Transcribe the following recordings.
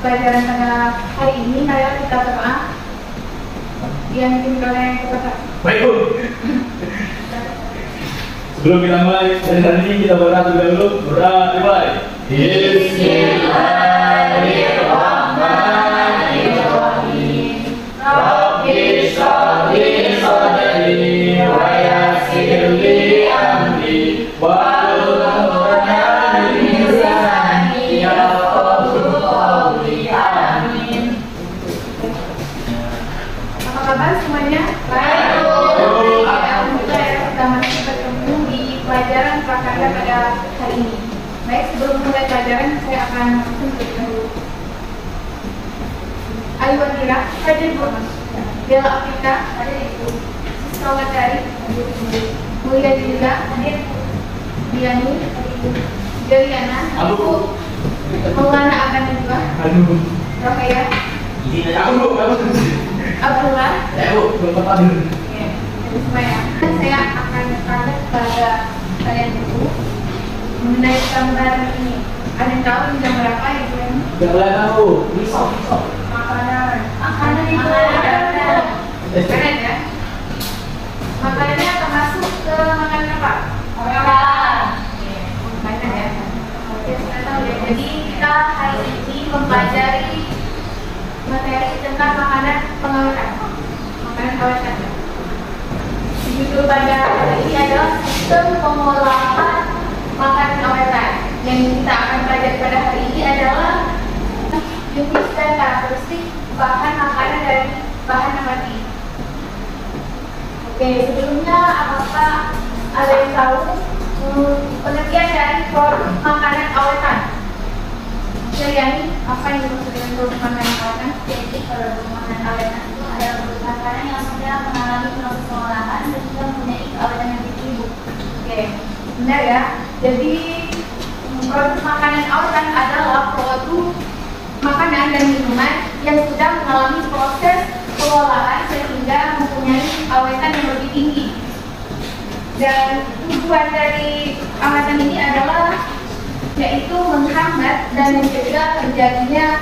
pelajaran pada hari ini. Marilah kita berdoa. Yang dipimpin oleh kepada. Baik Bu. Sebelum kita mulai dari hari ini kita berdoa terlebih dahulu. Berdoa dimulai. Bismillahirrahmanirrahim. Rabbi sholli sadri wa yassir li amri wa semuanya baik. Alhamdulillah kita masih bertemu di pelajaran prakarya pada hari ini. Baik, sebelum mulai pelajaran saya akan langsung beritahu. Ayu Wadira, hadir Bu. Bella Afrika, hadir Ibu. Siska Watari, hadir Ibu. Mulia Dinda, hadir. Diani, hadir Ibu. Jeliana, Ibu. Maulana Agan juga. Rohaya. Abdullah. Jadi semuanya, saya akan bertanya kepada kalian dulu mengenai gambar ini. Ada yang tahu ini gambar apa ya Bu? Tidak boleh tahu. Makanan. Makanan itu makanan ya. Makanannya termasuk ke makanan apa? Makanan. Makanan ya. Oke, sudah tahu ya. Jadi kita hari ini mempelajari materi tentang makanan pengawetan. Makanan awetan. Judul pada hari ini adalah sistem pengolahan makanan awetan. Yang kita akan pelajari pada hari ini adalah jenis dan karakteristik bahan makanan dari bahan nabati. Oke, sebelumnya apakah ada yang tahu pengertian dari produk makanan awetan? Jadi apa yang dimaksud dengan produk makanan awetan? Jadi produk makanan awetan itu adalah produk makanan yang sudah mengalami proses pengolahan dan juga mempunyai keawetan yang tinggi. Oke, benar ya. Jadi produk makanan awetan adalah produk makanan dan minuman yang sudah mengalami proses pengolahan sehingga mempunyai awetan yang lebih tinggi. Dan tujuan dari awetan ini adalah yaitu menghambat dan mencegah terjadinya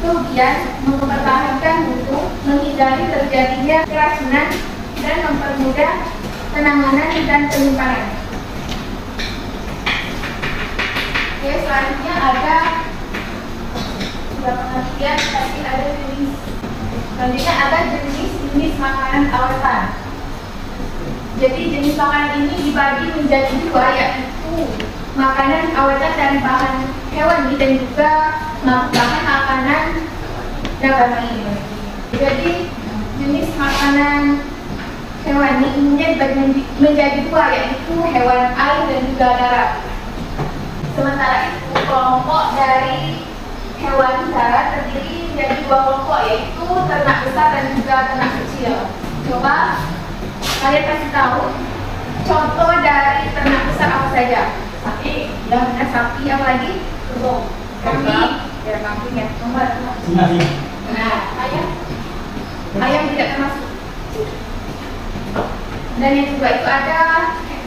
kerugian, mempertahankan mutu, menghindari terjadinya keracunan, dan mempermudah penanganan dan penyimpanan. Oke, selanjutnya ada pengertian, tapi ada jenis. Selanjutnya ada jenis makanan awetan. Jadi jenis makanan ini dibagi menjadi dua, yaitu makanan awetan dari bahan hewani dan juga bahan makanan nabati. Jadi jenis makanan hewani umumnya dibagi menjadi dua, yaitu hewan air dan juga darat. Sementara itu kelompok dari hewan darat terdiri menjadi dua kelompok, yaitu ternak besar dan juga ternak kecil. Coba kalian kasih tahu contoh dari ternak besar apa saja? Sapi, ya benar, sapi. Apa lagi? Kambing, ya kambing ya. Nomor. Nah, ayam tidak termasuk. Dan yang kedua itu ada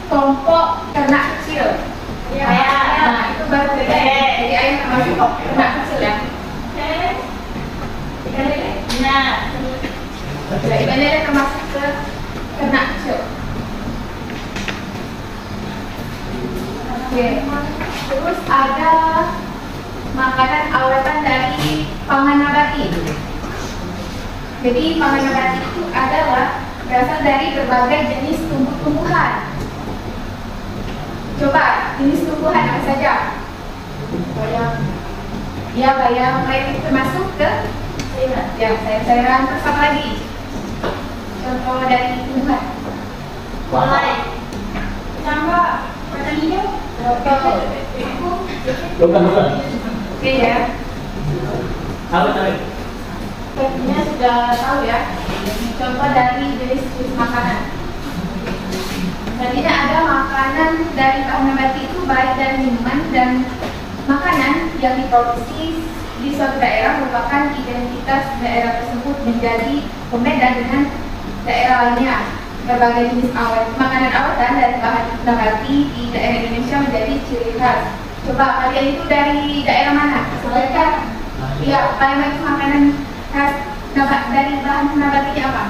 kelompok ternak kecil. Ayam. Nah, itu baru beda ya. Jadi ayam termasuk ternak kecil ya. Ikan lele. Nah, ikan lele termasuk ke ternak kecil. Oke. Terus ada makanan awetan dari pangan nabati. Jadi pangan nabati itu adalah berasal dari berbagai jenis tumbuh-tumbuhan. Coba jenis tumbuhan apa saja? Bayam. Ya, bayam itu termasuk ke ya, sayur-sayuran. Terus apa lagi? Contoh dari tumbuhan. Mulai Tambah kacang hijau. Bukan. Oke ya. Apa tadi? Sepertinya sudah tahu ya. Contoh dari jenis makanan. Selanjutnya ada makanan dari bahan nabati itu baik dari minuman dan makanan yang diproduksi di suatu daerah merupakan identitas daerah tersebut menjadi pembeda dengan daerah lainnya. Berbagai jenis makanan awetan dari bahan nabati di daerah Indonesia menjadi ciri khas. Coba kalian itu dari daerah mana? Sebutkan. Iya, paling banyak makanan khas dari bahan nabati apa?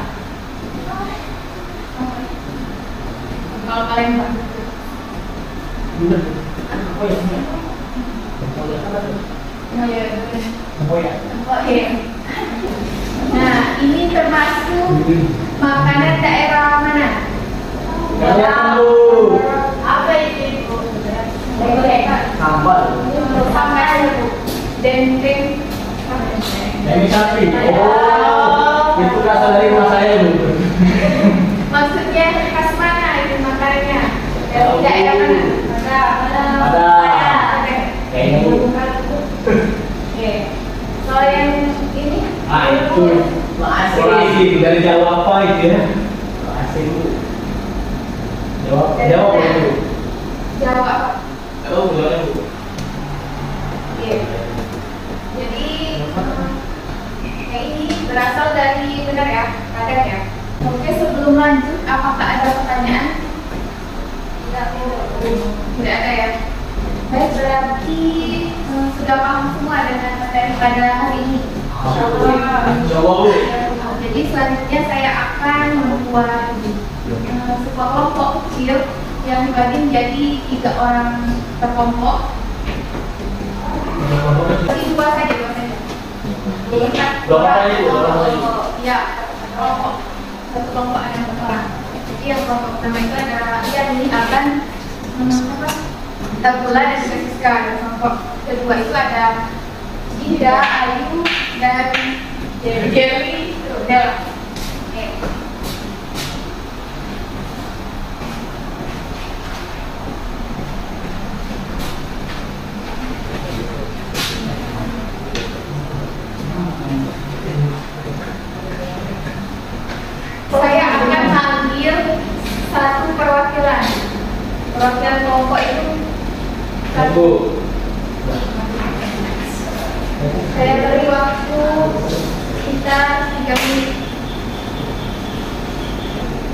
Kalau kalian Pak. Nah, ini termasuk makanan daerah mana? Apa itu? Sambal. Sambal, dendeng, Daging sapi. Oh, itu berasal dari rumah saya bu. maksudnya khas mana itu makanannya? Dari daerah mana? Ada. Ada. Kayaknya bu. Oke. Kalau yang ini? Ah itu. Asli dari Jawa apa itu ya? Asli bu. Jawa apa bu? Jawa apa? Oh, Jawa bu. Oke. Jadi ini berasal dari benar ya, Padang ya. Oke, sebelum lanjut, apakah ada pertanyaan? Tidak ada ya. Baik, berarti sudah paham semua dengan materi pada hari ini. Jawa bu. Jadi selanjutnya saya akan membuat sebuah kelompok kecil yang dibagi menjadi 3 orang per kelompok. Jadi 2 saja, 2 saja. Ya, kelompok. Satu kelompok ada 4 orang. Jadi yang kelompok pertama itu ada yang ini akan Tabula dan Siska. Kelompok kedua itu ada Dinda, Ayu, dan Jerry, Bella. Oke. Saya akan manggil satu perwakilan. Perwakilan kelompok itu Satu. saya beri waktu sekitar 3 menit.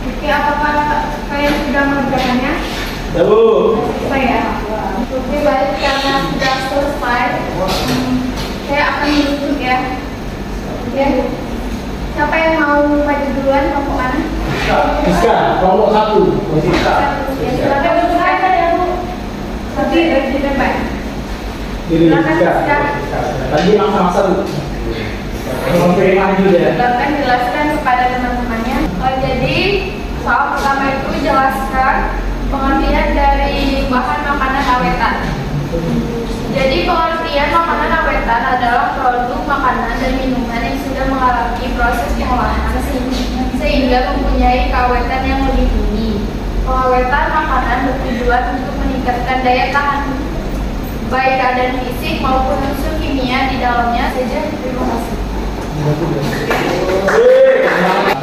Oke, apakah kalian sudah mengerjakannya? Tahu. Saya. Oke, baik, karena sudah selesai, saya akan menutup ya. Oke. Siapa yang mau maju duluan, kelompok mana? Siska, kelompok 1. Siska. Ya, silakan duduk aja ya Bu. Tapi di depan. Diri Siska. Tadi maksa-maksa bu. Sampai maju deh. Silakan jelaskan kepada teman-temannya. Jadi soal pertama itu jelaskan pengertian dari bahan makanan awetan. Jadi pengertian makanan awetan adalah produk makanan dan minuman yang sudah mengalami proses pengolahan sehingga mempunyai keawetan yang lebih tinggi. Pengawetan makanan bertujuan untuk meningkatkan daya tahan baik keadaan fisik maupun unsur kimia di dalamnya saja. Terima kasih.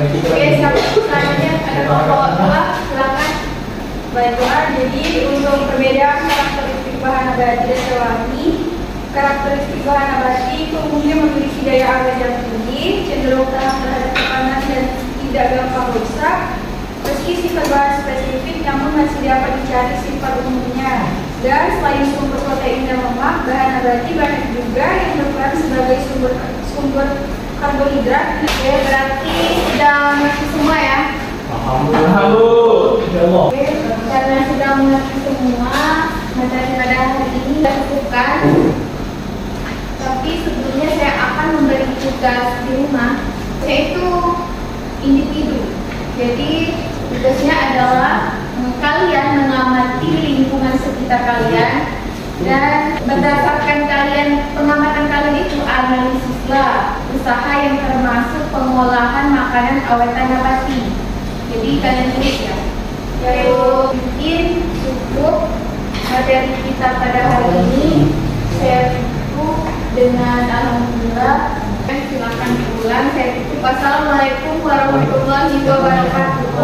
Oke, selanjutnya ada kelompok 2, silakan. Baiklah, jadi untuk perbedaan karakteristik bahan nabati dan hewani, karakteristik bahan nabati itu umumnya memiliki daya awet yang tinggi, cenderung tahan terhadap tekanan dan tidak gampang rusak. Meski sifat bahan spesifik, namun masih dapat dicari sifat umumnya. Dan selain sumber protein dan lemak, bahan nabati banyak juga yang berperan sebagai sumber karbohidrat. Oke, berarti sudah mengerti semua ya? Alhamdulillah bu. Insyaallah. Oke, karena sudah mengerti semua, materi pada hari ini sudah cukupkan. Tapi sebelumnya saya akan memberi tugas di rumah, yaitu individu. Jadi tugasnya adalah kalian mengamati lingkungan sekitar kalian, dan berdasarkan pengamatan kalian itu analisislah usaha yang termasuk pengolahan makanan awetan nabati. Jadi kalian tulis ya. Jadi mungkin cukup materi kita pada hari ini. Saya tutup dengan alhamdulillah. Silakan pulang. Saya tutup. Wassalamualaikum warahmatullahi wabarakatuh.